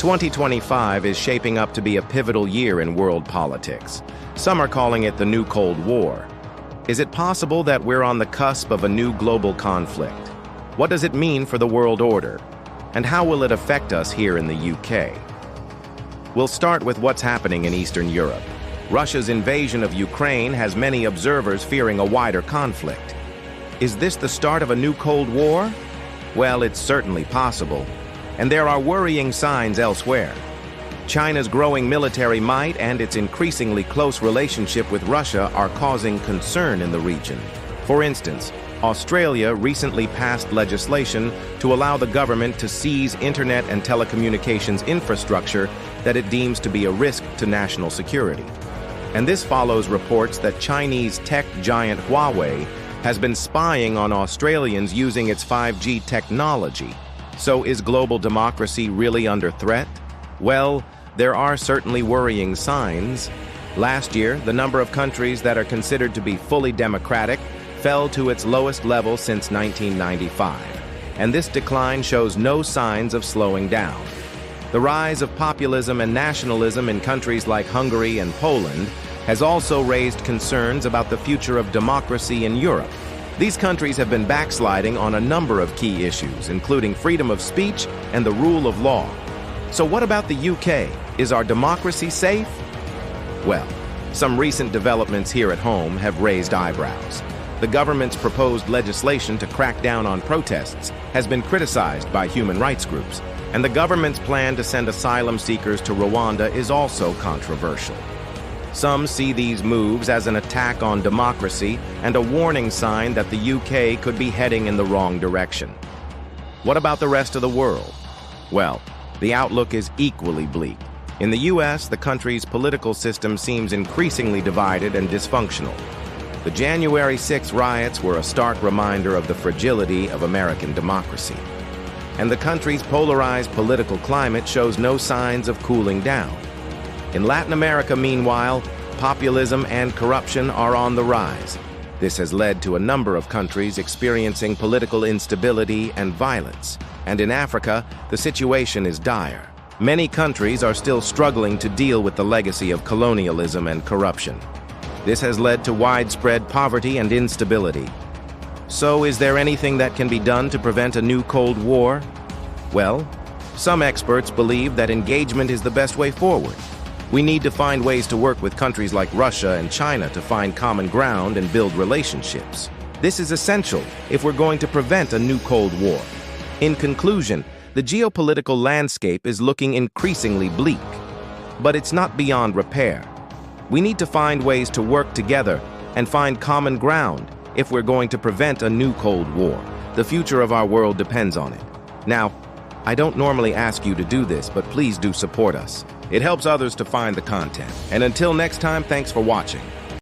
2025 is shaping up to be a pivotal year in world politics. Some are calling it the new Cold War. Is it possible that we're on the cusp of a new global conflict? What does it mean for the world order? And how will it affect us here in the UK? We'll start with what's happening in Eastern Europe. Russia's invasion of Ukraine has many observers fearing a wider conflict. Is this the start of a new Cold War? Well, it's certainly possible. And there are worrying signs elsewhere. China's growing military might and its increasingly close relationship with Russia are causing concern in the region. For instance, Australia recently passed legislation to allow the government to seize internet and telecommunications infrastructure that it deems to be a risk to national security. And this follows reports that Chinese tech giant Huawei has been spying on Australians using its 5G technology. So is global democracy really under threat? Well, there are certainly worrying signs. Last year, the number of countries that are considered to be fully democratic fell to its lowest level since 1995, and this decline shows no signs of slowing down. The rise of populism and nationalism in countries like Hungary and Poland has also raised concerns about the future of democracy in Europe. These countries have been backsliding on a number of key issues, including freedom of speech and the rule of law. So what about the UK? Is our democracy safe? Well, some recent developments here at home have raised eyebrows. The government's proposed legislation to crack down on protests has been criticized by human rights groups, and the government's plan to send asylum seekers to Rwanda is also controversial. Some see these moves as an attack on democracy and a warning sign that the UK could be heading in the wrong direction. What about the rest of the world? Well, the outlook is equally bleak. In the US, the country's political system seems increasingly divided and dysfunctional. The January 6 riots were a stark reminder of the fragility of American democracy. And the country's polarized political climate shows no signs of cooling down. In Latin America, meanwhile, populism and corruption are on the rise. This has led to a number of countries experiencing political instability and violence. And in Africa, the situation is dire. Many countries are still struggling to deal with the legacy of colonialism and corruption. This has led to widespread poverty and instability. So, is there anything that can be done to prevent a new Cold War? Well, some experts believe that engagement is the best way forward. We need to find ways to work with countries like Russia and China to find common ground and build relationships. This is essential if we're going to prevent a new Cold War. In conclusion, the geopolitical landscape is looking increasingly bleak. But it's not beyond repair. We need to find ways to work together and find common ground if we're going to prevent a new Cold War. The future of our world depends on it. Now, I don't normally ask you to do this, but please do support us. It helps others to find the content. And until next time, thanks for watching.